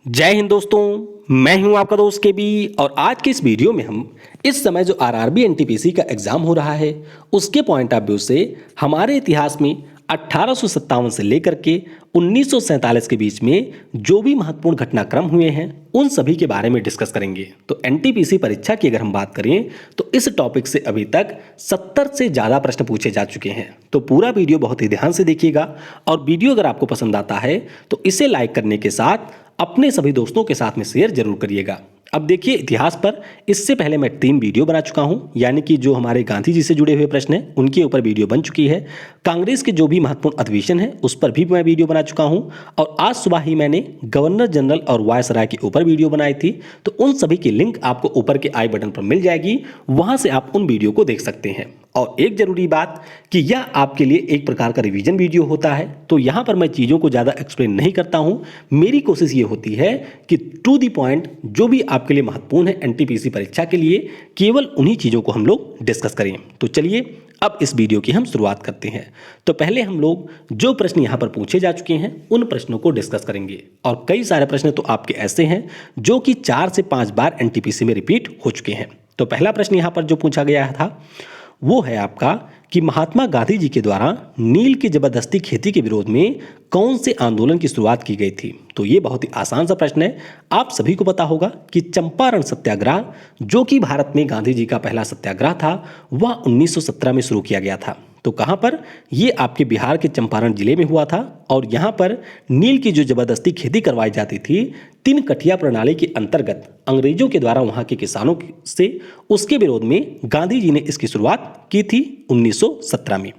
जय हिंद दोस्तों, मैं हूं आपका दोस्त के बी। और आज के इस वीडियो में हम इस समय जो आरआरबी एनटीपीसी का एग्जाम हो रहा है उसके पॉइंट ऑफ व्यू से हमारे इतिहास में 1857 से लेकर के 1947 के बीच में जो भी महत्वपूर्ण घटनाक्रम हुए हैं उन सभी के बारे में डिस्कस करेंगे। तो एनटीपीसी परीक्षा की अगर हम बात करें तो इस टॉपिक से अभी तक 70 से ज़्यादा प्रश्न पूछे जा चुके हैं। तो पूरा वीडियो बहुत ही ध्यान से देखिएगा और वीडियो अगर आपको पसंद आता है तो इसे लाइक करने के साथ अपने सभी दोस्तों के साथ में शेयर जरूर करिएगा। अब देखिए, इतिहास पर इससे पहले मैं 3 वीडियो बना चुका हूं, यानी कि जो हमारे गांधी जी से जुड़े हुए प्रश्न हैं उनके ऊपर वीडियो बन चुकी है। कांग्रेस के जो भी महत्वपूर्ण अधिवेशन है उस पर भी मैं वीडियो बना चुका हूं। और आज सुबह ही मैंने गवर्नर जनरल और वायसराय के ऊपर वीडियो बनाई थी। तो उन सभी की लिंक आपको ऊपर के आई बटन पर मिल जाएगी, वहां से आप उन वीडियो को देख सकते हैं। और एक जरूरी बात कि यह आपके लिए एक प्रकार का रिवीजन वीडियो होता है, तो यहां पर मैं चीज़ों को ज़्यादा एक्सप्लेन नहीं करता हूं। मेरी कोशिश ये होती है कि टू दी पॉइंट जो भी आपके लिए महत्वपूर्ण है एनटीपीसी परीक्षा के लिए, केवल उन्हीं चीज़ों को हम लोग डिस्कस करें। तो चलिए अब इस वीडियो की हम शुरुआत करते हैं। तो पहले हम लोग जो प्रश्न यहाँ पर पूछे जा चुके हैं उन प्रश्नों को डिस्कस करेंगे। और कई सारे प्रश्न तो आपके ऐसे हैं जो कि 4 से 5 बार एनटीपीसी में रिपीट हो चुके हैं। तो पहला प्रश्न यहाँ पर जो पूछा गया था वो है आपका कि महात्मा गांधी जी के द्वारा नील की जबरदस्ती खेती के विरोध में कौन से आंदोलन की शुरुआत की गई थी। तो ये बहुत ही आसान सा प्रश्न है। आप सभी को पता होगा कि चंपारण सत्याग्रह, जो कि भारत में गांधी जी का पहला सत्याग्रह था, वह 1917 में शुरू किया गया था। तो कहाँ पर? ये आपके बिहार के चंपारण जिले में हुआ था। और यहाँ पर नील की जो जबरदस्ती खेती करवाई जाती थी, 3 कठिया प्रणाली के अंतर्गत अंग्रेजों के द्वारा वहाँ के किसानों से, उसके विरोध में गांधी जी ने इसकी शुरुआत की थी 1917 में।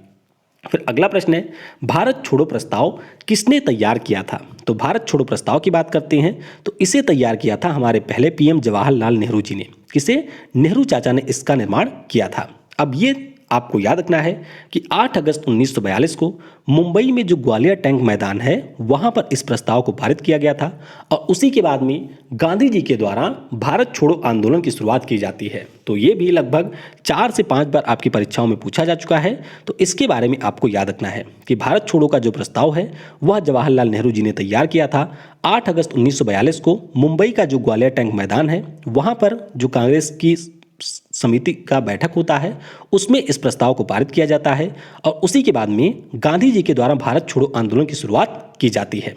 फिर अगला प्रश्न है, भारत छोड़ो प्रस्ताव किसने तैयार किया था। तो भारत छोड़ो प्रस्ताव की बात करते हैं तो इसे तैयार किया था हमारे पहले पीएम जवाहरलाल नेहरू जी ने। किसे? नेहरू चाचा ने इसका निर्माण किया था। अब ये आपको याद रखना है कि 8 अगस्त 1942 को मुंबई में जो ग्वालियर टैंक मैदान है वहां पर इस प्रस्ताव को पारित किया गया था। और उसी के बाद में गांधी जी के द्वारा भारत छोड़ो आंदोलन की शुरुआत की जाती है। तो ये भी लगभग 4 से 5 बार आपकी परीक्षाओं में पूछा जा चुका है। तो इसके बारे में आपको याद रखना है कि भारत छोड़ो का जो प्रस्ताव है वह जवाहरलाल नेहरू जी ने तैयार किया था 8 अगस्त 1942 को। मुंबई का जो ग्वालियर टैंक मैदान है वहां पर जो कांग्रेस की समिति का बैठक होता है उसमें इस प्रस्ताव को पारित किया जाता है। और उसी के बाद में गांधी जी के द्वारा भारत छोड़ो आंदोलन की शुरुआत की जाती है।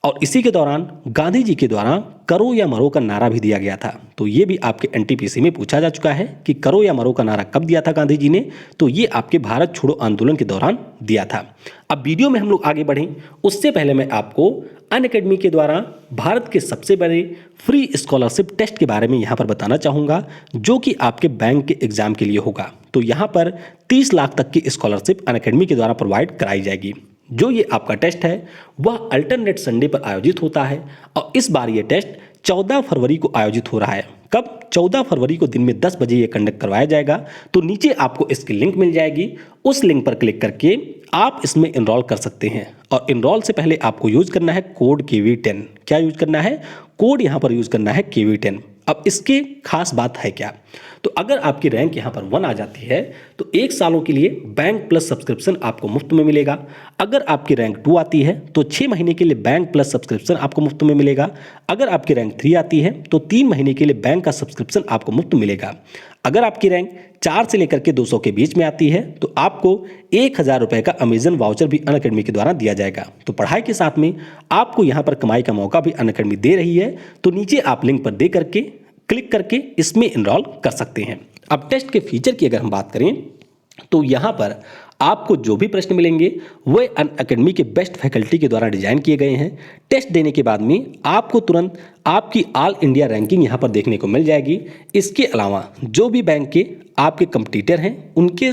और इसी के दौरान गांधी जी के द्वारा करो या मरो का नारा भी दिया गया था। तो ये भी आपके एनटीपीसी में पूछा जा चुका है कि करो या मरो का नारा कब दिया था गांधी जी ने। तो ये आपके भारत छोड़ो आंदोलन के दौरान दिया था। अब वीडियो में हम लोग आगे बढ़ें उससे पहले मैं आपको अनअकैडमी के द्वारा भारत के सबसे बड़े फ्री स्कॉलरशिप टेस्ट के बारे में यहाँ पर बताना चाहूँगा, जो कि आपके बैंक के एग्जाम के लिए होगा। तो यहाँ पर 30 लाख तक की स्कॉलरशिप अनअकैडमी के द्वारा प्रोवाइड कराई जाएगी। जो ये आपका टेस्ट है वह अल्टरनेट संडे पर आयोजित होता है। और इस बार ये टेस्ट 14 फरवरी को आयोजित हो रहा है। कब? 14 फरवरी को दिन में 10 बजे ये कंडक्ट करवाया जाएगा। तो नीचे आपको इसकी लिंक मिल जाएगी, उस लिंक पर क्लिक करके आप इसमें इनरोल कर सकते हैं। और इनरोल से पहले आपको यूज करना है कोड KV10। क्या यूज करना है? कोड यहाँ पर यूज करना है KV10। अब इसके खास बात है क्या? तो अगर आपकी रैंक यहाँ पर 1 आ जाती है तो 1 सालों के लिए बैंक प्लस सब्सक्रिप्शन आपको मुफ्त में मिलेगा। अगर आपकी रैंक 2 आती है तो 6 महीने के लिए बैंक प्लस सब्सक्रिप्शन आपको मुफ्त में मिलेगा। अगर आपकी रैंक 3 आती है तो 3 महीने के लिए बैंक का सब्सक्रिप्शन आपको मुफ्त मिलेगा। अगर आपकी रैंक 4 से लेकर के 200 के बीच में आती है तो आपको 1000 रुपये का अमेजन वाउचर भी अनअकैडमी के द्वारा दिया जाएगा। तो पढ़ाई के साथ में आपको यहाँ पर कमाई का मौका भी अनअकैडमी दे रही है। तो नीचे आप लिंक पर दे करके क्लिक करके इसमें इनरोल कर सकते हैं। अब टेस्ट के फीचर की अगर हम बात करें तो यहाँ पर आपको जो भी प्रश्न मिलेंगे वह अनअकैडमी के बेस्ट फैकल्टी के द्वारा डिजाइन किए गए हैं। टेस्ट देने के बाद में आपको तुरंत आपकी ऑल इंडिया रैंकिंग यहाँ पर देखने को मिल जाएगी। इसके अलावा जो भी बैंक के आपके कंपटीटर हैं उनके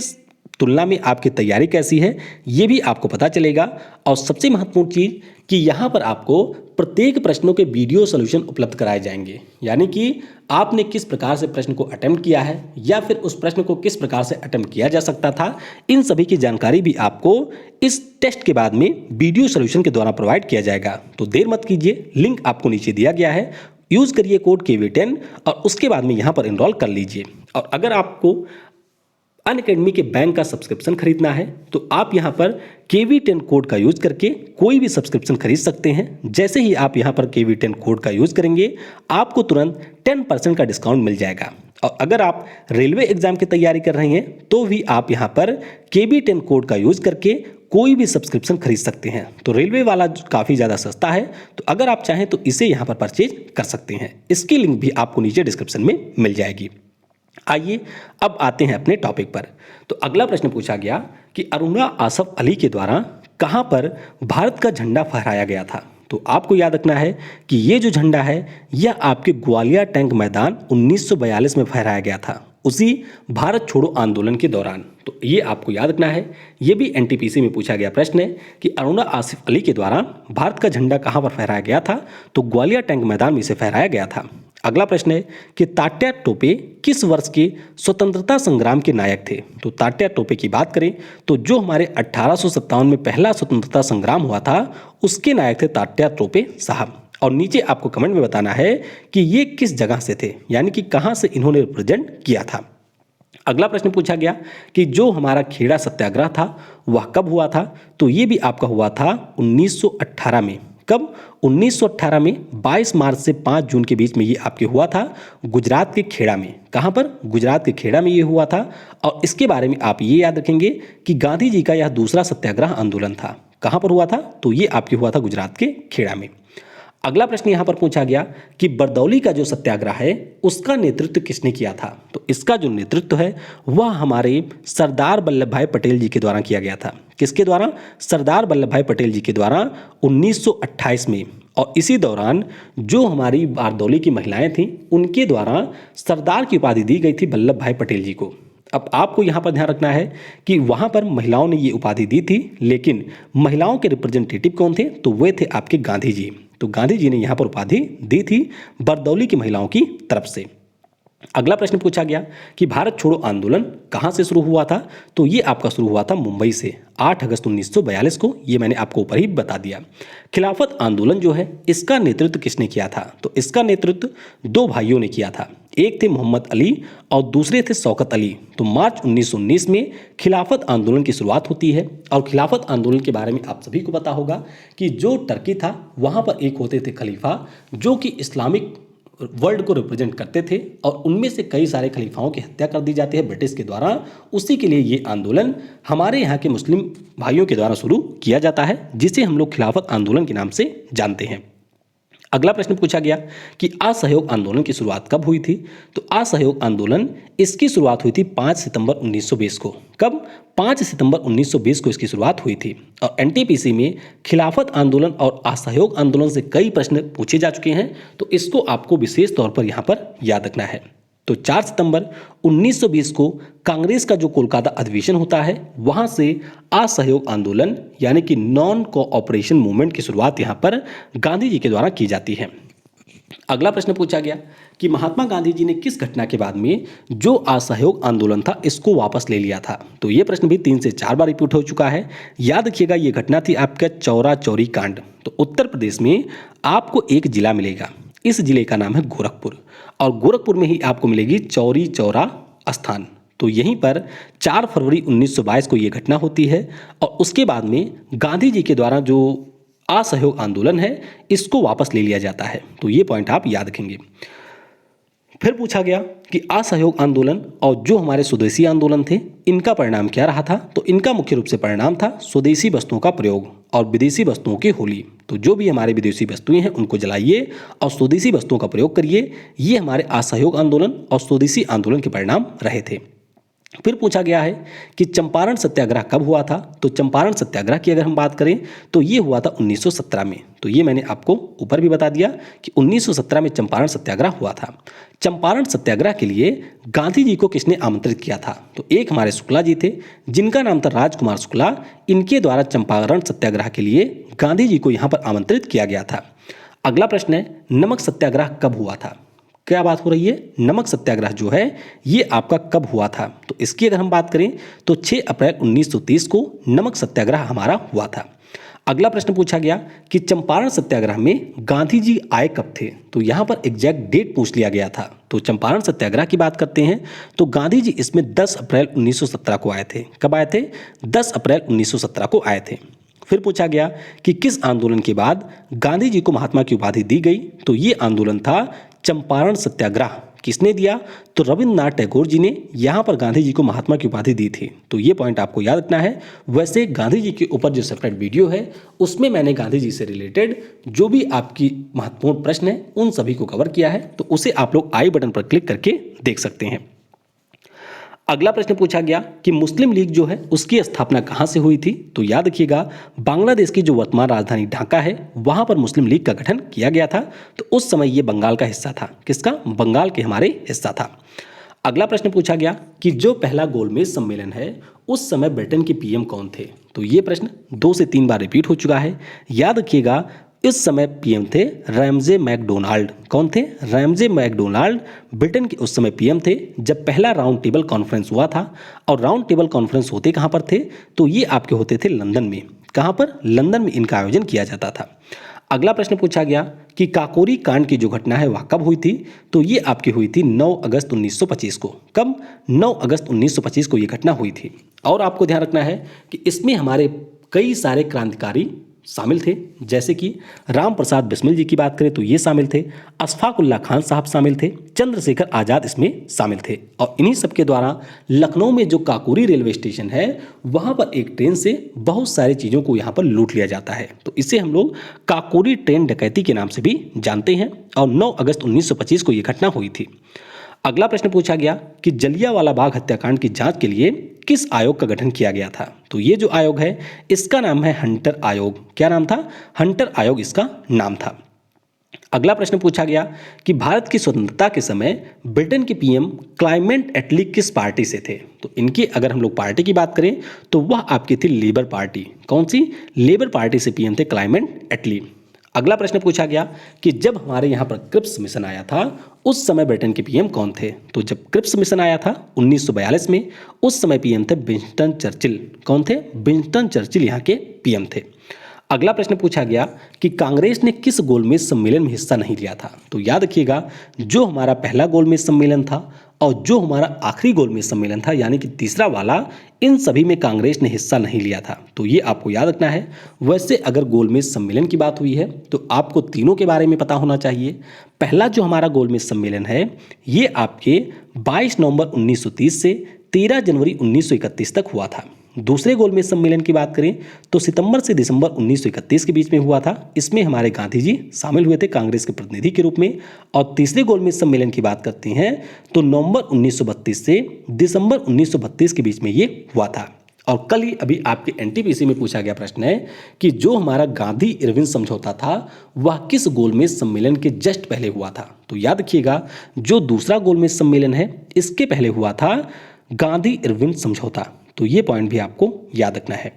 तुलना में आपकी तैयारी कैसी है ये भी आपको पता चलेगा। और सबसे महत्वपूर्ण चीज़ कि यहाँ पर आपको प्रत्येक प्रश्नों के वीडियो सॉल्यूशन उपलब्ध कराए जाएंगे, यानी कि आपने किस प्रकार से प्रश्न को अटेम्प्ट किया है या फिर उस प्रश्न को किस प्रकार से अटेम्प्ट किया जा सकता था, इन सभी की जानकारी भी आपको इस टेस्ट के बाद में वीडियो सॉल्यूशन के द्वारा प्रोवाइड किया जाएगा। तो देर मत कीजिए, लिंक आपको नीचे दिया गया है, यूज़ करिए कोड KV10 और उसके बाद में यहाँ पर इनरोल कर लीजिए। और अगर आपको अनअकैडमी के बैंक का सब्सक्रिप्शन खरीदना है तो आप यहाँ पर KV10 कोड का यूज करके कोई भी सब्सक्रिप्शन खरीद सकते हैं। जैसे ही आप यहाँ पर KV10 कोड का यूज करेंगे आपको तुरंत 10% का डिस्काउंट मिल जाएगा। और अगर आप रेलवे एग्जाम की तैयारी कर रहे हैं तो भी आप यहाँ पर KV10 कोड का यूज करके कोई भी सब्सक्रिप्शन खरीद सकते हैं। तो रेलवे वाला काफ़ी ज़्यादा सस्ता है, तो अगर आप चाहें तो इसे यहाँ पर परचेज कर सकते हैं। इसकी लिंक भी आपको नीचे डिस्क्रिप्शन में मिल जाएगी। आइए अब आते हैं अपने टॉपिक पर। तो अगला प्रश्न पूछा गया कि अरुणा आसफ अली के द्वारा कहां पर भारत का झंडा फहराया गया था। तो आपको याद रखना है कि ये जो झंडा है यह आपके ग्वालियर टैंक मैदान 1942 में फहराया गया था, उसी भारत छोड़ो आंदोलन के दौरान। तो ये आपको याद रखना है। ये भी NTPC में पूछा गया प्रश्न है कि अरुणा आसिफ अली के द्वारा भारत का झंडा कहां पर फहराया गया था। तो ग्वालियर टैंक मैदान में इसे फहराया गया था। अगला प्रश्न है कि तात्या टोपे किस वर्ष के स्वतंत्रता संग्राम के नायक थे। तो तात्या टोपे की बात करें तो जो हमारे 1857 में पहला स्वतंत्रता संग्राम हुआ था उसके नायक थे तात्या टोपे साहब। और नीचे आपको कमेंट में बताना है कि ये किस जगह से थे, यानी कि कहां से इन्होंने रिप्रेजेंट किया था। अगला प्रश्न पूछा गया कि जो हमारा खेड़ा सत्याग्रह था वह कब हुआ था। तो ये भी आपका हुआ था 1918 में। कब? 1918 में 22 मार्च से 5 जून के बीच में ये आपके हुआ था गुजरात के खेड़ा में। कहाँ पर? गुजरात के खेड़ा में ये हुआ था। और इसके बारे में आप ये याद रखेंगे कि गांधी जी का यह दूसरा सत्याग्रह आंदोलन था। कहाँ पर हुआ था? तो ये आपके हुआ था गुजरात के खेड़ा में। अगला प्रश्न यहाँ पर पूछा गया कि बरदौली का जो सत्याग्रह है उसका नेतृत्व किसने किया था। तो इसका जो नेतृत्व है वह हमारे सरदार वल्लभ भाई पटेल जी के द्वारा किया गया था। किसके द्वारा? सरदार वल्लभ भाई पटेल जी के द्वारा 1928 में। और इसी दौरान जो हमारी बारदौली की महिलाएं थीं उनके द्वारा सरदार की उपाधि दी गई थी वल्लभ भाई पटेल जी को। अब आपको यहाँ पर ध्यान रखना है कि वहाँ पर महिलाओं ने ये उपाधि दी थी, लेकिन महिलाओं के रिप्रेजेंटेटिव कौन थे? तो वे थे आपके गांधी जी। तो गांधी जी ने यहाँ पर उपाधि दी थी बरदौली की महिलाओं की तरफ से। अगला प्रश्न पूछा गया कि भारत छोड़ो आंदोलन कहाँ से शुरू हुआ था। तो ये आपका शुरू हुआ था मुंबई से 8 अगस्त 1942 को। ये मैंने आपको ऊपर ही बता दिया। खिलाफत आंदोलन जो है इसका नेतृत्व किसने किया था। तो इसका नेतृत्व दो भाइयों ने किया था। एक थे मोहम्मद अली और दूसरे थे शौकत अली। तो मार्च 1919 में खिलाफत आंदोलन की शुरुआत होती है। और खिलाफत आंदोलन के बारे में आप सभी को पता होगा कि जो टर्की था वहाँ पर एक होते थे खलीफा जो कि इस्लामिक वर्ल्ड को रिप्रेजेंट करते थे, और उनमें से कई सारे खलीफाओं की हत्या कर दी जाती है ब्रिटिश के द्वारा। उसी के लिए ये आंदोलन हमारे यहाँ के मुस्लिम भाइयों के द्वारा शुरू किया जाता है, जिसे हम लोग खिलाफत आंदोलन के नाम से जानते हैं। अगला प्रश्न पूछा गया कि असहयोग आंदोलन की शुरुआत कब हुई थी। तो असहयोग आंदोलन इसकी शुरुआत हुई थी 5 सितंबर 1920 को। कब? 5 सितंबर 1920 को इसकी शुरुआत हुई थी। और NTPC में खिलाफत आंदोलन और असहयोग आंदोलन से कई प्रश्न पूछे जा चुके हैं, तो इसको आपको विशेष तौर पर यहाँ पर याद रखना है। तो 4 सितंबर 1920 को कांग्रेस का जो कोलकाता अधिवेशन होता है वहां से असहयोग आंदोलन यानी कि नॉन कोऑपरेशन मूवमेंट की शुरुआत यहां पर गांधी जी के द्वारा की जाती है। अगला प्रश्न पूछा गया कि महात्मा गांधी जी ने किस घटना के बाद में जो असहयोग आंदोलन था इसको वापस ले लिया था। तो ये प्रश्न भी 3 से 4 बार रिपीट हो चुका है। याद रखिएगा ये घटना थी आपका चौरा चौरी कांड। तो उत्तर प्रदेश में आपको एक जिला मिलेगा, इस जिले का नाम है गोरखपुर, और गोरखपुर में ही आपको मिलेगी चौरी चौरा स्थान। तो यहीं पर 4 फरवरी 1922 को ये घटना होती है। और उसके बाद में गांधी जी के द्वारा जो असहयोग आंदोलन है इसको वापस ले लिया जाता है। तो ये पॉइंट आप याद रखेंगे। फिर पूछा गया कि असहयोग आंदोलन और जो हमारे स्वदेशी आंदोलन थे इनका परिणाम क्या रहा था। तो इनका मुख्य रूप से परिणाम था स्वदेशी वस्तुओं का प्रयोग और विदेशी वस्तुओं की होली। तो जो भी हमारे विदेशी वस्तुएं हैं उनको जलाइए और स्वदेशी वस्तुओं का प्रयोग करिए। ये हमारे असहयोग आंदोलन और स्वदेशी आंदोलन के परिणाम रहे थे। फिर पूछा गया है कि चंपारण सत्याग्रह कब हुआ था। तो चंपारण सत्याग्रह की अगर हम बात करें तो ये हुआ था 1917 में। तो ये मैंने आपको ऊपर भी बता दिया कि 1917 में चंपारण सत्याग्रह हुआ था। चंपारण सत्याग्रह के लिए गांधी जी को किसने आमंत्रित किया था। तो एक हमारे शुक्ला जी थे जिनका नाम था राजकुमार शुक्ला। इनके द्वारा चंपारण सत्याग्रह के लिए गांधी जी को यहाँ पर आमंत्रित किया गया था। अगला प्रश्न है नमक सत्याग्रह कब हुआ था। क्या बात हो रही है? नमक सत्याग्रह जो है ये आपका कब हुआ था। तो इसकी अगर हम बात करें तो 6 अप्रैल 1930 को नमक सत्याग्रह हमारा हुआ था। अगला प्रश्न पूछा गया कि चंपारण सत्याग्रह में गांधी जी आए कब थे। तो यहाँ पर एग्जैक्ट डेट पूछ लिया गया था। तो चंपारण सत्याग्रह की बात करते हैं तो गांधी जी इसमें 10 अप्रैल 1917 को आए थे। कब आए थे? 10 अप्रैल 1917 को आए थे। फिर पूछा गया कि किस आंदोलन के बाद गांधी जी को महात्मा की उपाधि दी गई। तो ये आंदोलन था चंपारण सत्याग्रह। किसने दिया? तो रविंद्रनाथ टैगोर जी ने यहाँ पर गांधी जी को महात्मा की उपाधि दी थी। तो ये पॉइंट आपको याद रखना है। वैसे गांधी जी के ऊपर जो सेपरेट वीडियो है उसमें मैंने गांधी जी से रिलेटेड जो भी आपकी महत्वपूर्ण प्रश्न है उन सभी को कवर किया है, तो उसे आप लोग आई बटन पर क्लिक करके देख सकते हैं। अगला प्रश्न पूछा गया कि मुस्लिम लीग जो है उसकी स्थापना कहां से हुई थी। तो याद रखिएगा बांग्लादेश की जो वर्तमान राजधानी ढाका है वहां पर मुस्लिम लीग का गठन किया गया था। तो उस समय ये बंगाल का हिस्सा था। किसका? बंगाल के हमारे हिस्सा था। अगला प्रश्न पूछा गया कि जो पहला गोलमेज सम्मेलन है उस समय ब्रिटेन के पीएम कौन थे। तो ये प्रश्न 2 से 3 बार रिपीट हो चुका है। याद रखिएगा इस समय पीएम थे रैमजे मैकडोनाल्ड। कौन थे? रैमजे मैकडोनाल्ड ब्रिटेन के उस समय पीएम थे जब पहला राउंड टेबल कॉन्फ्रेंस हुआ था। और राउंड टेबल कॉन्फ्रेंस होते कहाँ पर थे? तो ये आपके होते थे लंदन में। कहाँ पर? लंदन में इनका आयोजन किया जाता था। अगला प्रश्न पूछा गया कि काकोरी कांड की जो घटना है वह कब हुई थी। तो ये आपकी हुई थी 9 अगस्त 1925 को। कब? 9 अगस्त 1925 को ये घटना हुई थी। और आपको ध्यान रखना है कि इसमें हमारे कई सारे क्रांतिकारी शामिल थे, जैसे कि राम प्रसाद बिस्मिल जी की बात करें तो ये शामिल थे, अशफाक उल्लाह खान साहब शामिल थे, चंद्रशेखर आज़ाद इसमें शामिल थे। और इन्हीं सब के द्वारा लखनऊ में जो काकोरी रेलवे स्टेशन है वहाँ पर एक ट्रेन से बहुत सारी चीज़ों को यहाँ पर लूट लिया जाता है। तो इसे हम लोग काकोरी ट्रेन डकैती के नाम से भी जानते हैं। और 9 अगस्त 1925 को ये घटना हुई थी। अगला प्रश्न पूछा गया कि जलियांवाला बाग हत्याकांड की जांच के लिए किस आयोग का गठन किया गया था। तो ये जो आयोग है इसका नाम है हंटर आयोग। क्या नाम था? हंटर आयोग इसका नाम था। अगला प्रश्न पूछा गया कि भारत की स्वतंत्रता के समय ब्रिटेन के पीएम क्लाइमेट एटली किस पार्टी से थे। तो इनकी अगर हम लोग पार्टी की बात करें तो वह आपकी थी लेबर पार्टी। कौन सी? लेबर पार्टी से पीएम थे क्लाइमेट एटली। अगला प्रश्न पूछा गया कि जब हमारे यहाँ पर क्रिप्स मिशन आया था उस समय ब्रिटेन के पीएम कौन थे। तो जब क्रिप्स मिशन आया था 1942 में उस समय पीएम थे विंस्टन चर्चिल। कौन थे? विंस्टन चर्चिल यहाँ के पीएम थे। अगला प्रश्न पूछा गया कि कांग्रेस ने किस गोलमेज सम्मेलन में हिस्सा नहीं लिया था। तो याद रखिएगा जो हमारा पहला गोलमेज सम्मेलन था और जो हमारा आखिरी गोलमेज सम्मेलन था यानी कि तीसरा वाला, इन सभी में कांग्रेस ने हिस्सा नहीं लिया था। तो ये आपको याद रखना है। वैसे अगर गोलमेज सम्मेलन की बात हुई है तो आपको तीनों के बारे में पता होना चाहिए। पहला जो हमारा गोलमेज सम्मेलन है ये आपके 22 नवंबर 1930 से 13 जनवरी 1931 तक हुआ था। दूसरे गोलमेज सम्मेलन की बात करें तो सितंबर से दिसंबर 1931 के बीच में हुआ था। इसमें हमारे गांधी जी शामिल हुए थे कांग्रेस के प्रतिनिधि के रूप में। और तीसरे गोलमेज सम्मेलन की बात करते हैं तो नवंबर 1932 से दिसंबर 1932 के बीच में ये हुआ था। और कल ही अभी आपके एनटीपीसी में पूछा गया प्रश्न है कि जो हमारा गांधी इरविन समझौता था वह किस गोलमेज सम्मेलन के जस्ट पहले हुआ था। तो याद रखिएगा जो दूसरा गोलमेज सम्मेलन है इसके पहले हुआ था गांधी इरविन समझौता। तो ये पॉइंट भी आपको याद रखना है।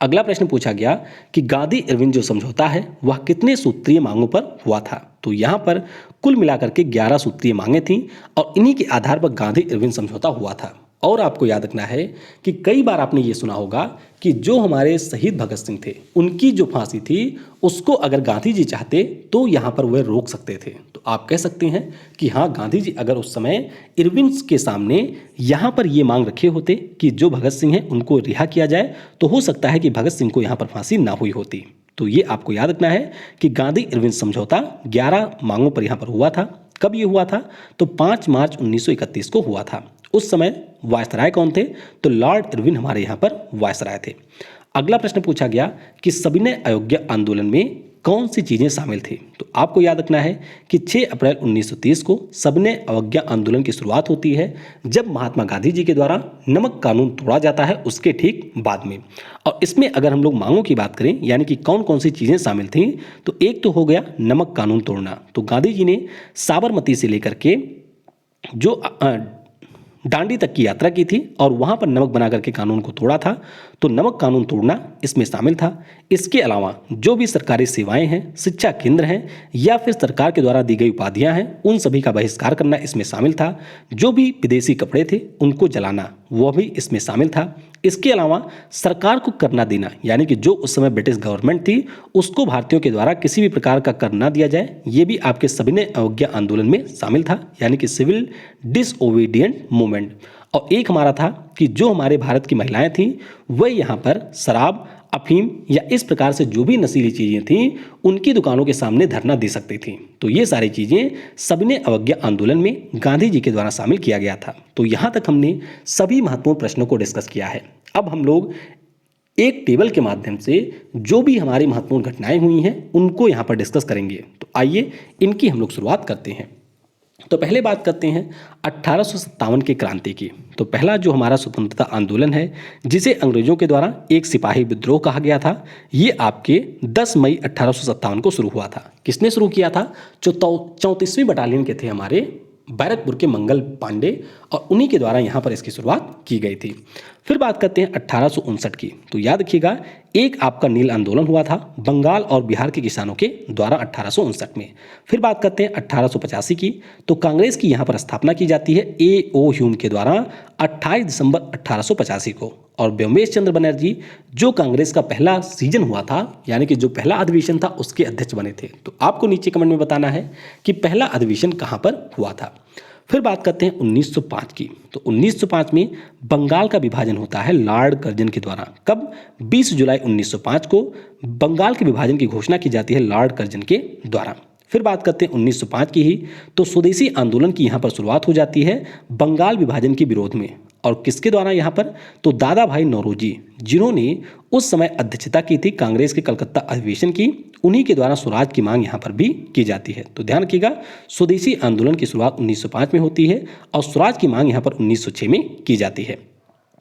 अगला प्रश्न पूछा गया कि गांधी इरविन जो समझौता है वह कितने सूत्रीय मांगों पर हुआ था। तो यहाँ पर कुल मिलाकर के 11 सूत्रीय मांगे थीं और इन्हीं के आधार पर गांधी इरविन समझौता हुआ था। और आपको याद रखना है कि कई बार आपने ये सुना होगा कि जो हमारे शहीद भगत सिंह थे उनकी जो फांसी थी उसको अगर गांधी जी चाहते तो यहाँ पर वह रोक सकते थे। तो आप कह सकते हैं कि हाँ गांधी जी अगर उस समय इरविन के सामने यहाँ पर ये मांग रखे होते कि जो भगत सिंह हैं उनको रिहा किया जाए तो हो सकता है कि भगत सिंह को यहाँ पर फांसी ना हुई होती। तो ये आपको याद रखना है कि गांधी इरविन समझौता 11 मांगों पर यहाँ पर हुआ था। कब ये हुआ था? तो 5 मार्च 1931 को हुआ था। उस समय वायसराय कौन थे? तो लॉर्ड इरविन हमारे यहाँ पर वायसराय थे। अगला प्रश्न पूछा गया कि सविनय अवज्ञा आंदोलन में कौन सी चीज़ें शामिल थी। तो आपको याद रखना है कि 6 अप्रैल 1930 को सविनय अवज्ञा आंदोलन की शुरुआत होती है जब महात्मा गांधी जी के द्वारा नमक कानून तोड़ा जाता है उसके ठीक बाद में। और इसमें अगर हम लोग मांगों की बात करें यानी कि कौन कौन सी चीज़ें शामिल थीं तो एक तो हो गया नमक कानून तोड़ना। तो गांधी जी ने साबरमती से लेकर के जो दांडी तक की यात्रा की थी और वहाँ पर नमक बना करके कानून को तोड़ा था। तो नमक कानून तोड़ना इसमें शामिल था। इसके अलावा जो भी सरकारी सेवाएं हैं, शिक्षा केंद्र हैं या फिर सरकार के द्वारा दी गई उपाधियां हैं उन सभी का बहिष्कार करना इसमें शामिल था। जो भी विदेशी कपड़े थे उनको जलाना वह भी इसमें शामिल था। इसके अलावा सरकार को कर ना देना, यानी कि जो उस समय ब्रिटिश गवर्नमेंट थी उसको भारतीयों के द्वारा किसी भी प्रकार का कर ना दिया जाए, ये भी आपके सविनय अवज्ञा आंदोलन में शामिल था, यानी कि सिविल डिसओबीडिएंट मूवमेंट। और एक हमारा था कि जो हमारे भारत की महिलाएं थीं वह यहाँ पर शराब, अफीम या इस प्रकार से जो भी नशीली चीज़ें थीं उनकी दुकानों के सामने धरना दे सकती थीं। तो ये सारी चीज़ें सविनय अवज्ञा आंदोलन में गांधी जी के द्वारा शामिल किया गया था। तो यहाँ तक हमने सभी महत्वपूर्ण प्रश्नों को डिस्कस किया है। अब हम लोग एक टेबल के माध्यम से जो भी हमारी महत्वपूर्ण घटनाएं हुई हैं उनको यहाँ पर डिस्कस करेंगे। तो आइए इनकी हम लोग शुरुआत करते हैं। तो पहले बात करते हैं 1857 की क्रांति की। तो पहला जो हमारा स्वतंत्रता आंदोलन है जिसे अंग्रेजों के द्वारा एक सिपाही विद्रोह कहा गया था, ये आपके 10 मई 1857 को शुरू हुआ था। किसने शुरू किया था? जो 34वीं बटालियन के थे हमारे बैरकपुर के मंगल पांडे, और उन्हीं के द्वारा यहाँ पर इसकी शुरुआत की गई थी। फिर बात करते हैं 1859 की। तो याद रखिएगा एक आपका नील आंदोलन हुआ था बंगाल और बिहार के किसानों के द्वारा 1859 में। फिर बात करते हैं 1885 की। तो कांग्रेस की यहाँ पर स्थापना की जाती है A.O. ह्यूम के द्वारा 28 दिसंबर 1885 को। और व्योमेश चंद्र बनर्जी जो कांग्रेस का पहला सीजन हुआ था, यानी कि जो पहला अधिवेशन था उसके अध्यक्ष बने थे। तो आपको नीचे कमेंट में बताना है कि पहला अधिवेशन कहाँ पर हुआ था। फिर बात करते हैं 1905 की। तो 1905 में बंगाल का विभाजन होता है लॉर्ड कर्जन के द्वारा। कब? 20 जुलाई 1905 को बंगाल के विभाजन की घोषणा की जाती है लॉर्ड कर्जन के द्वारा। फिर बात करते हैं 1905 की ही। तो स्वदेशी आंदोलन की यहाँ पर शुरुआत हो जाती है बंगाल विभाजन के विरोध में। और किसके द्वारा यहाँ पर? तो दादा भाई नौरोजी, जिन्होंने उस समय अध्यक्षता की थी कांग्रेस के कलकत्ता अधिवेशन की, उन्हीं के द्वारा स्वराज की मांग यहाँ पर भी की जाती है। तो ध्यान रखिएगा स्वदेशी आंदोलन की शुरुआत 1905 में होती है और स्वराज की मांग यहाँ पर 1906 में की जाती है।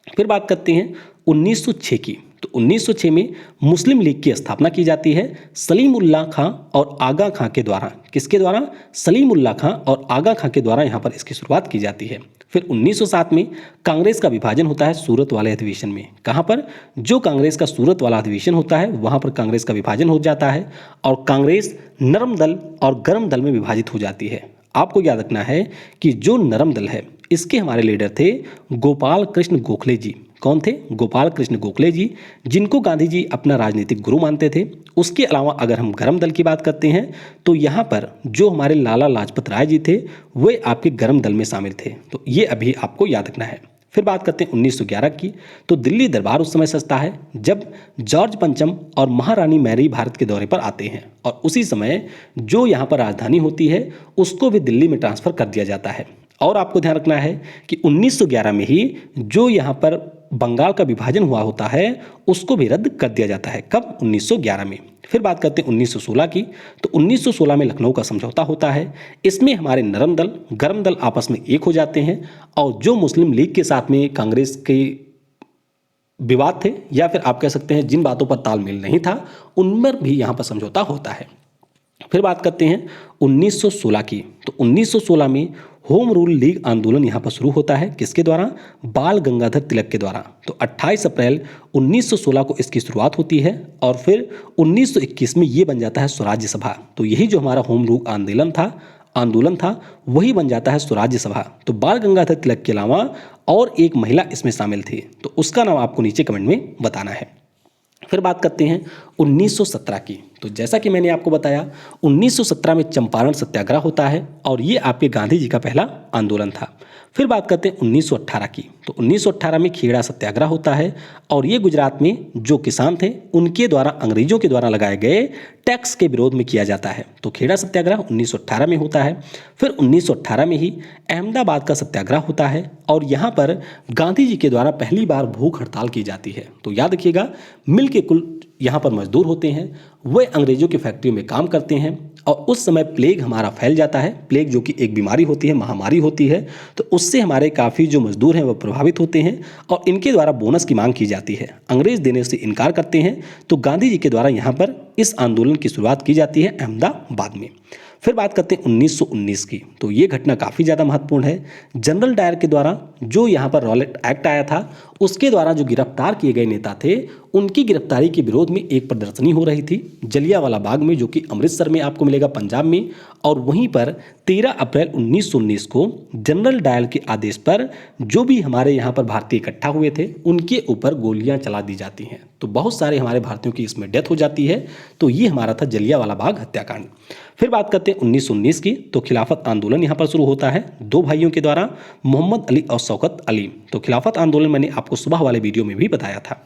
फिर बात करते हैं 1906 की। तो 1906 में मुस्लिम लीग की स्थापना की जाती है सलीमुल्लाह खां और आगा खां के द्वारा। किसके द्वारा? सलीमुल्लाह खां और आगा खां के द्वारा यहाँ पर इसकी शुरुआत की जाती है। फिर 1907 में कांग्रेस का विभाजन होता है सूरत वाले अधिवेशन में। कहाँ पर? जो कांग्रेस का सूरत वाला अधिवेशन होता है वहाँ पर कांग्रेस का विभाजन हो जाता है और कांग्रेस नरम दल और गर्म दल में विभाजित हो जाती है। आपको याद रखना है कि जो नरम दल है इसके हमारे लीडर थे गोपाल कृष्ण गोखले जी। कौन थे? गोपाल कृष्ण गोखले जी, जिनको गांधी जी अपना राजनीतिक गुरु मानते थे। उसके अलावा अगर हम गर्म दल की बात करते हैं तो यहाँ पर जो हमारे लाला लाजपत राय जी थे वे आपके गर्म दल में शामिल थे। तो ये अभी आपको याद रखना है। फिर बात करते हैं 1911 की। तो दिल्ली दरबार उस समय सजता है जब जॉर्ज पंचम और महारानी मैरी भारत के दौरे पर आते हैं, और उसी समय जो यहाँ पर राजधानी होती है उसको भी दिल्ली में ट्रांसफ़र कर दिया जाता है। और आपको ध्यान रखना है कि 1911 में ही जो यहाँ पर बंगाल का विभाजन हुआ होता है उसको भी रद्द कर दिया जाता है। कब? 1911 में। फिर बात करते हैं 1916 की। तो 1916 में लखनऊ का समझौता होता है। इसमें हमारे नरम दल गर्म दल आपस में एक हो जाते हैं और जो मुस्लिम लीग के साथ में कांग्रेस के विवाद थे या फिर आप कह सकते हैं जिन बातों पर तालमेल नहीं था उन पर भी यहाँ पर समझौता होता है। फिर बात करते हैं 1916 की। तो 1916 में होम रूल लीग आंदोलन यहाँ पर शुरू होता है। किसके द्वारा? बाल गंगाधर तिलक के द्वारा। तो 28 अप्रैल 1916 को इसकी शुरुआत होती है और फिर 1921 में ये बन जाता है स्वराज्य सभा। तो यही जो हमारा होम रूल आंदोलन था वही बन जाता है स्वराज्य सभा। तो बाल गंगाधर तिलक के अलावा और एक महिला इसमें शामिल थी, तो उसका नाम आपको नीचे कमेंट में बताना है। फिर बात करते हैं 1917 की। तो जैसा कि मैंने आपको बताया 1917 में चंपारण सत्याग्रह होता है और ये आपके गांधी जी का पहला आंदोलन था। फिर बात करते हैं 1918 की। तो 1918 में खेड़ा सत्याग्रह होता है और ये गुजरात में जो किसान थे उनके द्वारा अंग्रेजों के द्वारा लगाए गए टैक्स के विरोध में किया जाता है। तो खेड़ा सत्याग्रह 1918 में होता है। फिर 1918 में ही अहमदाबाद का सत्याग्रह होता है और यहाँ पर गांधी जी के द्वारा पहली बार भूख हड़ताल की जाती है। तो याद रखिएगा मिल के कुल यहाँ पर मजदूर होते हैं, वे अंग्रेजों की फैक्ट्रियों में काम करते हैं और उस समय प्लेग हमारा फैल जाता है। प्लेग जो कि एक बीमारी होती है, महामारी होती है, तो उससे हमारे काफ़ी जो मजदूर हैं वो प्रभावित होते हैं और इनके द्वारा बोनस की मांग की जाती है। अंग्रेज देने से इनकार करते हैं तो गांधी जी के द्वारा यहाँ पर इस आंदोलन की शुरुआत की जाती है अहमदाबाद में। फिर बात करते हैं 1919 की, तो ये घटना काफ़ी ज़्यादा महत्वपूर्ण है। जनरल डायर के द्वारा जो यहाँ पर रॉलेट एक्ट आया था, उसके द्वारा जो गिरफ्तार किए गए नेता थे, उनकी गिरफ्तारी के विरोध में एक प्रदर्शनी हो रही थी जलियांवाला बाग में, जो कि अमृतसर में आपको मिलेगा, पंजाब में। और वहीं पर 13 अप्रैल 1919 को जनरल डायर के आदेश पर जो भी हमारे यहाँ पर भारतीय इकट्ठा हुए थे, उनके ऊपर गोलियां चला दी जाती हैं। तो बहुत सारे हमारे भारतीयों की इसमें डेथ हो जाती है। तो ये हमारा था जलियांवाला बाग हत्याकांड। फिर बात करते हैं 1919 की, तो खिलाफत आंदोलन यहाँ पर शुरू होता है दो भाइयों के द्वारा, मोहम्मद अली और शौकत अली। तो खिलाफत आंदोलन मैंने आपको सुबह वाले वीडियो में भी बताया था।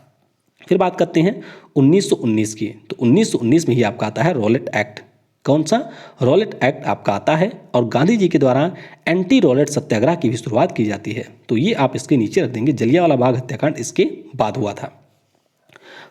फिर बात करते हैं 1919 की, तो 1919 में ही आपका आता है रॉलेट एक्ट। कौन सा? रॉलेट एक्ट आपका आता है और गांधी जी के द्वारा एंटी रॉलेट सत्याग्रह की भी शुरुआत की जाती है। तो ये आप इसके नीचे रख देंगे, जलियांवाला बाग हत्याकांड इसके बाद हुआ था।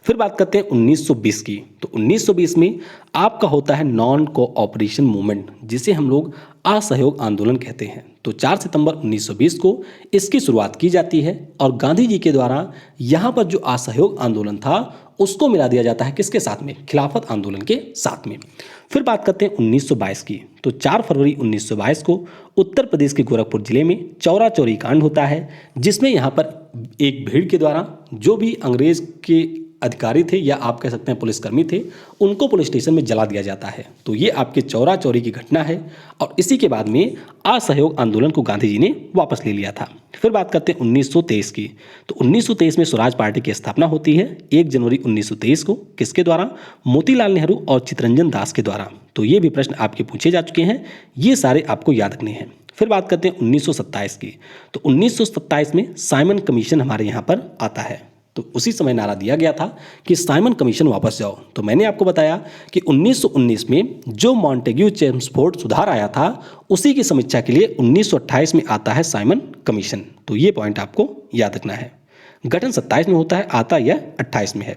फिर बात करते हैं 1920 की, तो 1920 में आपका होता है नॉन कोऑपरेशन मूवमेंट, जिसे हम लोग असहयोग आंदोलन कहते हैं। तो 4 सितंबर 1920 को इसकी शुरुआत की जाती है और गांधी जी के द्वारा यहाँ पर जो असहयोग आंदोलन था उसको मिला दिया जाता है किसके साथ में? खिलाफत आंदोलन के साथ में। फिर बात करते हैं 1922 की, तो 4 फरवरी 1922 को उत्तर प्रदेश के गोरखपुर जिले में चौरा चौरी कांड होता है, जिसमें यहाँ पर एक भीड़ के द्वारा जो भी अंग्रेज के अधिकारी थे या आप कह सकते हैं पुलिसकर्मी थे, उनको पुलिस स्टेशन में जला दिया जाता है। तो ये आपके चौरा चौरी की घटना है और इसी के बाद में असहयोग आंदोलन को गांधी जी ने वापस ले लिया था। फिर बात करते हैं 1923 की, तो 1923 में स्वराज पार्टी की स्थापना होती है 1 जनवरी 1923 को। किसके द्वारा? मोतीलाल नेहरू और चित्तरंजन दास के द्वारा। तो ये भी प्रश्न आपके पूछे जा चुके हैं, ये सारे आपको याद रखने हैं। फिर बात करते हैं 1927 की, तो 1927 में साइमन कमीशन हमारे यहाँ पर आता है। तो उसी समय नारा दिया गया था कि साइमन कमीशन वापस जाओ। तो मैंने आपको बताया कि 1919 में जो मॉन्टेग्यू चेम्सफोर्ड सुधार आया था, उसी की समीक्षा के लिए 1928 में आता है साइमन कमीशन। तो ये पॉइंट आपको याद रखना है। गठन 27 में होता है, आता यह 28 में है।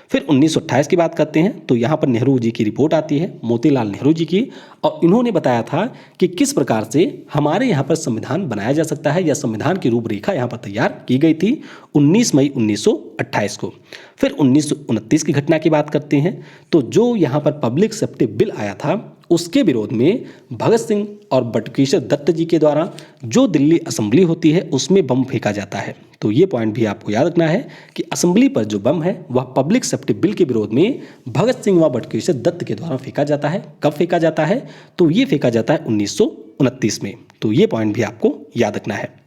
फिर 1928 की बात करते हैं, तो यहाँ पर नेहरू जी की रिपोर्ट आती है, मोतीलाल नेहरू जी की, और इन्होंने बताया था कि किस प्रकार से हमारे यहाँ पर संविधान बनाया जा सकता है या संविधान की रूपरेखा यहाँ पर तैयार की गई थी 19 मई 1928 को। फिर 1929 की घटना की बात करते हैं, तो जो यहाँ पर पब्लिक सेफ्टी बिल आया था, उसके विरोध में भगत सिंह और बटुकेश्वर दत्त जी के द्वारा जो दिल्ली असेंबली होती है उसमें बम फेंका जाता है। तो ये पॉइंट भी आपको याद रखना है कि असेंबली पर जो बम है वह पब्लिक सेफ्टी बिल के विरोध में भगत सिंह व बटुकेश्वर दत्त के द्वारा फेंका जाता है। कब फेंका जाता है? तो ये फेंका जाता है 1929 में। तो ये पॉइंट भी आपको याद रखना है।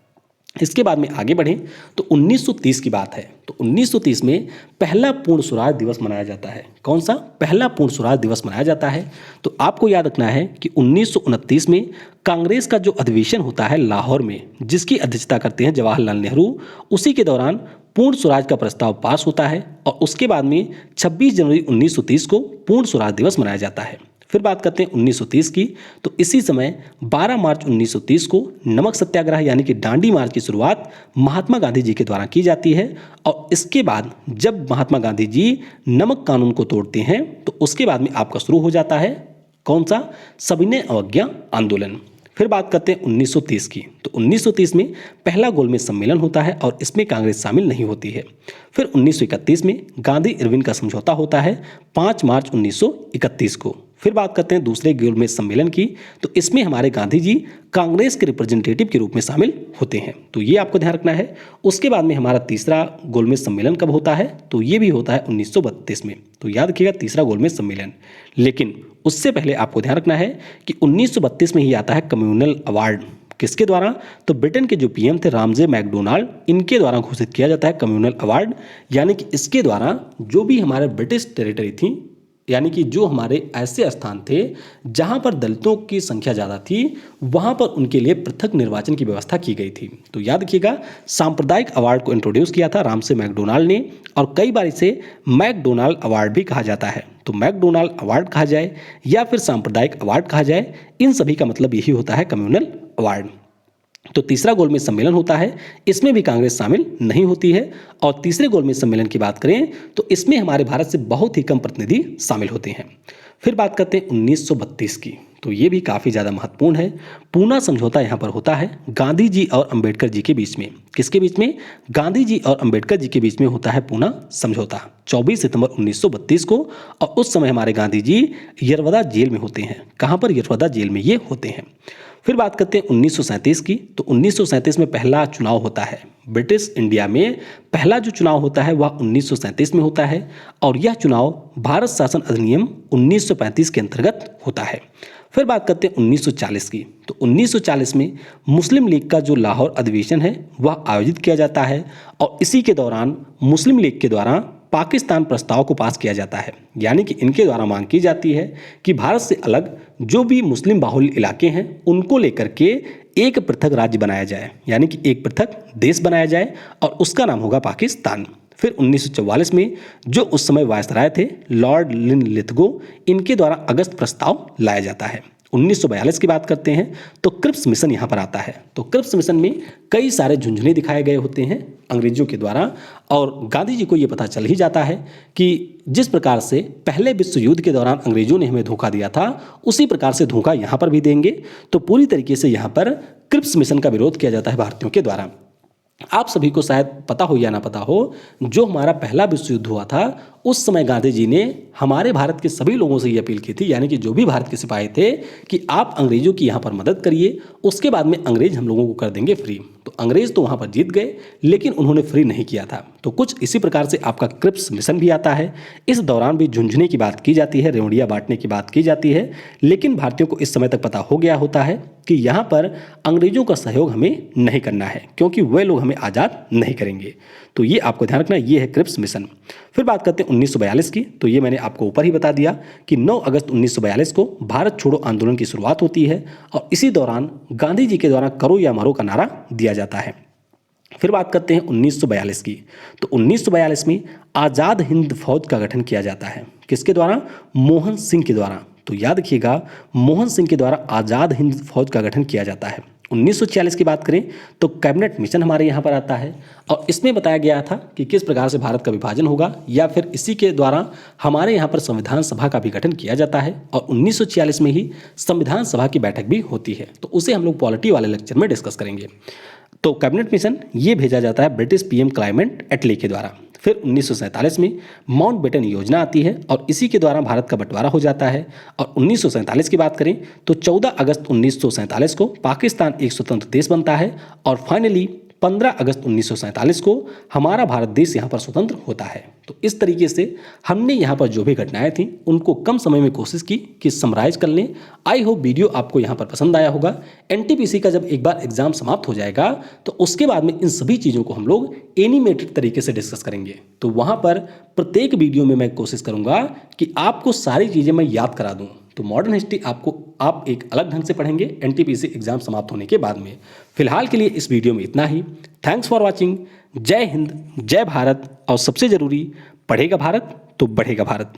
इसके बाद में आगे बढ़ें तो 1930 की बात है, तो 1930 में पहला पूर्ण स्वराज दिवस मनाया जाता है। कौन सा? पहला पूर्ण स्वराज दिवस मनाया जाता है। तो आपको याद रखना है कि 1929 में कांग्रेस का जो अधिवेशन होता है लाहौर में, जिसकी अध्यक्षता करते हैं जवाहरलाल नेहरू, उसी के दौरान पूर्ण स्वराज का प्रस्ताव पास होता है और उसके बाद में 26 जनवरी 1930 को पूर्ण स्वराज दिवस मनाया जाता है। फिर बात करते हैं 1930 की, तो इसी समय 12 मार्च 1930 को नमक सत्याग्रह यानी कि डांडी मार्च की शुरुआत महात्मा गांधी जी के द्वारा की जाती है और इसके बाद जब महात्मा गांधी जी नमक कानून को तोड़ते हैं तो उसके बाद में आपका शुरू हो जाता है कौन सा? सविनय अवज्ञा आंदोलन। फिर बात करते हैं 1930 की, तो 1930 में पहला गोलमेज सम्मेलन होता है और इसमें कांग्रेस शामिल नहीं होती है। फिर 1931 में गांधी इरविन का समझौता होता है 5 मार्च 1931 को। फिर बात करते हैं दूसरे गोलमेज सम्मेलन की, तो इसमें हमारे गांधी जी कांग्रेस के रिप्रेजेंटेटिव के रूप में शामिल होते हैं। तो ये आपको ध्यान रखना है। उसके बाद में हमारा तीसरा गोलमेज सम्मेलन कब होता है? तो ये भी होता है 1932 में। तो याद रखिएगा तीसरा गोलमेज सम्मेलन। लेकिन उससे पहले आपको ध्यान रखना है कि 1932 में ही आता है कम्युनल अवार्ड। किसके द्वारा? तो ब्रिटेन के जो पीएम थे रामजे मैकडोनाल्ड, इनके द्वारा घोषित किया जाता है कम्युनल अवार्ड। यानी कि इसके द्वारा जो भी हमारे ब्रिटिश टेरिटरी थी, यानी कि जो हमारे ऐसे स्थान थे जहां पर दलितों की संख्या ज़्यादा थी, वहां पर उनके लिए पृथक निर्वाचन की व्यवस्था की गई थी। तो याद रखिएगा सांप्रदायिक अवार्ड को इंट्रोड्यूस किया था रामसे मैकडोनाल्ड ने और कई बार इसे मैकडोनाल्ड अवार्ड भी कहा जाता है। तो मैकडोनाल्ड अवार्ड कहा जाए या फिर सांप्रदायिक अवार्ड कहा जाए, इन सभी का मतलब यही होता है कम्युनल अवार्ड। तो तीसरा गोलमेज सम्मेलन होता है, इसमें भी कांग्रेस शामिल नहीं होती है। और तीसरे गोलमेज सम्मेलन की बात करें तो इसमें हमारे भारत से बहुत ही कम प्रतिनिधि शामिल होते हैं। फिर बात करते हैं 1932 की, तो ये भी काफ़ी ज़्यादा महत्वपूर्ण है। पूना समझौता यहाँ पर होता है गांधी जी और अंबेडकर जी के बीच में। किसके बीच में? गांधी जी और अंबेडकर जी के बीच में होता है पूना समझौता 24 सितंबर 1932 को। और उस समय हमारे गांधी जी यरवदा जेल में होते हैं। कहाँ पर? यरवदा जेल में ये होते हैं। फिर बात करते हैं 1937 की, तो 1937 में पहला चुनाव होता है ब्रिटिश इंडिया में। पहला जो चुनाव होता है वह 1937 में होता है और यह चुनाव भारत शासन अधिनियम 1935 के अंतर्गत होता है। फिर बात करते हैं 1940 की, तो 1940 में मुस्लिम लीग का जो लाहौर अधिवेशन है वह आयोजित किया जाता है और इसी के दौरान मुस्लिम लीग के द्वारा पाकिस्तान प्रस्ताव को पास किया जाता है। यानी कि इनके द्वारा मांग की जाती है कि भारत से अलग जो भी मुस्लिम बाहुल्य इलाके हैं उनको लेकर के एक पृथक राज्य बनाया जाए, यानी कि एक पृथक देश बनाया जाए और उसका नाम होगा पाकिस्तान। फिर 1944 में जो उस समय वायसराय थे लॉर्ड लिनलिथगो, इनके द्वारा अगस्त प्रस्ताव लाया जाता है। 1942 की बात करते हैं तो क्रिप्स मिशन यहाँ पर आता है। तो क्रिप्स मिशन में कई सारे झुंझुने दिखाए गए होते हैं अंग्रेजों के द्वारा और गांधी जी को ये पता चल ही जाता है कि जिस प्रकार से पहले विश्व युद्ध के दौरान अंग्रेजों ने हमें धोखा दिया था उसी प्रकार से धोखा यहाँ पर भी देंगे। तो पूरी तरीके से यहाँ पर क्रिप्स मिशन का विरोध किया जाता है भारतीयों के द्वारा। आप सभी को शायद पता हो या ना पता हो, जो हमारा पहला विश्व युद्ध हुआ था उस समय गांधी जी ने हमारे भारत के सभी लोगों से ये अपील की थी, यानी कि जो भी भारत के सिपाही थे, कि आप अंग्रेजों की यहाँ पर मदद करिए, उसके बाद में अंग्रेज हम लोगों को कर देंगे फ्री। तो अंग्रेज तो वहाँ पर जीत गए लेकिन उन्होंने फ्री नहीं किया था। तो कुछ इसी प्रकार से आपका क्रिप्स मिशन भी आता है। इस दौरान भी झुंझुने की बात की जाती है, रेवड़ियाँ बांटने की बात की जाती है, लेकिन भारतीयों को इस समय तक पता हो गया होता है कि यहाँ पर अंग्रेजों का सहयोग हमें नहीं करना है क्योंकि वे लोग हमें आज़ाद नहीं करेंगे। तो ये आपको ध्यान रखना, ये है क्रिप्स मिशन। फिर बात करते हैं 1942 की, तो ये मैंने आपको ऊपर ही बता दिया कि 9 अगस्त 1942 को भारत छोड़ो आंदोलन की शुरुआत होती है और इसी दौरान गांधी जी के द्वारा करो या मरो का नारा दिया जाता है। फिर बात करते हैं 1942 की, तो 1942 में आज़ाद हिंद फौज का गठन किया जाता है। किसके द्वारा? मोहन सिंह के द्वारा। तो याद रखिएगा, मोहन सिंह के द्वारा आज़ाद हिंद फौज का गठन किया जाता है। 1946 की बात करें तो कैबिनेट मिशन हमारे यहाँ पर आता है और इसमें बताया गया था कि किस प्रकार से भारत का विभाजन होगा, या फिर इसी के द्वारा हमारे यहाँ पर संविधान सभा का भी गठन किया जाता है और 1946 में ही संविधान सभा की बैठक भी होती है। तो उसे हम लोग पॉलिटी वाले लेक्चर में डिस्कस करेंगे। तो कैबिनेट मिशन ये भेजा जाता है ब्रिटिश पीएम क्लाइमेट एटली के द्वारा। फिर 1947 में माउंटबेटन योजना आती है और इसी के द्वारा भारत का बंटवारा हो जाता है। और 1947 की बात करें तो 14 अगस्त 1947 को पाकिस्तान एक स्वतंत्र देश बनता है और फाइनली 15 अगस्त 1947 को हमारा भारत देश यहाँ पर स्वतंत्र होता है। तो इस तरीके से हमने यहाँ पर जो भी घटनाएं थी उनको कम समय में कोशिश की कि समराइज कर लें। आई होप वीडियो आपको यहाँ पर पसंद आया होगा। एनटीपीसी का जब एक बार एग्जाम समाप्त हो जाएगा तो उसके बाद में इन सभी चीज़ों को हम लोग एनिमेटेड तरीके से डिस्कस करेंगे। तो वहाँ पर प्रत्येक वीडियो में मैं कोशिश करूँगा कि आपको सारी चीज़ें मैं याद करा दूँ। तो मॉडर्न हिस्ट्री आपको आप एक अलग ढंग से पढ़ेंगे एनटीपीसी एग्जाम समाप्त होने के बाद में। फिलहाल के लिए इस वीडियो में इतना ही। Thanks for watching. जय हिंद, जय भारत और सबसे ज़रूरी, पढ़ेगा भारत तो बढ़ेगा भारत।